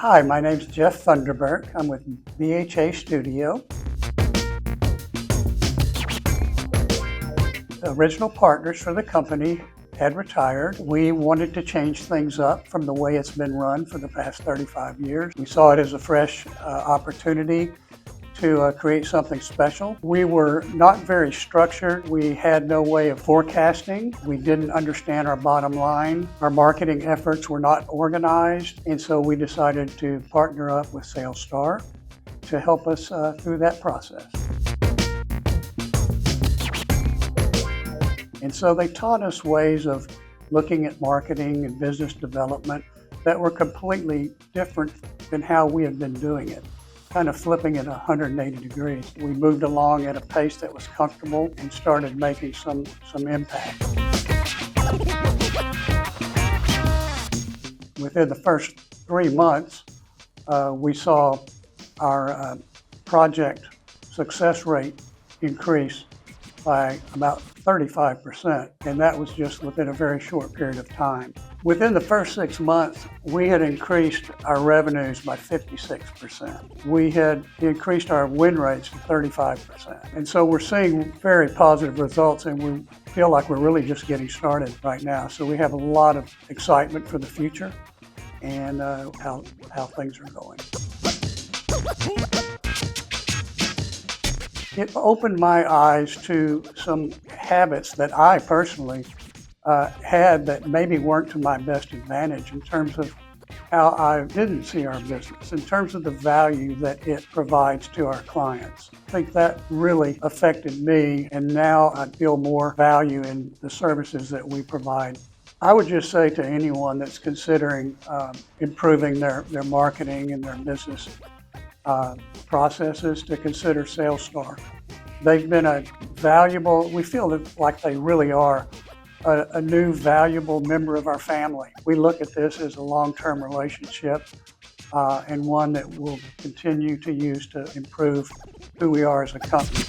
Hi, my name's Jeff Funderburk. I'm with BHA Studio. The original partners for the company had retired. We wanted to change things up from the way it's been run for the past 35 years. We saw it as a fresh opportunity to create something special. We were not very structured. We had no way of forecasting. We didn't understand our bottom line. Our marketing efforts were not organized, and so we decided to partner up with SalesStar to help us through that process. And so they taught us ways of looking at marketing and business development that were completely different than how we had been doing it, kind of flipping it 180 degrees. We moved along at a pace that was comfortable and started making some impact. Within the first 3 months, we saw our project success rate increase by about 35%, and that was just within a very short period of time. Within the first 6 months, we had increased our revenues by 56%. We had increased our win rates to 35%. And so we're seeing very positive results, and we feel like we're really just getting started right now. So we have a lot of excitement for the future and how things are going. It opened my eyes to some habits that I personally had that maybe weren't to my best advantage in terms of how I didn't see our business, in terms of the value that it provides to our clients. I think that really affected me, and now I feel more value in the services that we provide. I would just say to anyone that's considering improving their marketing and their business processes to consider SalesStar. They've been a valuable, we feel like they really are a new valuable member of our family. We look at this as a long-term relationship and one that we'll continue to use to improve who we are as a company.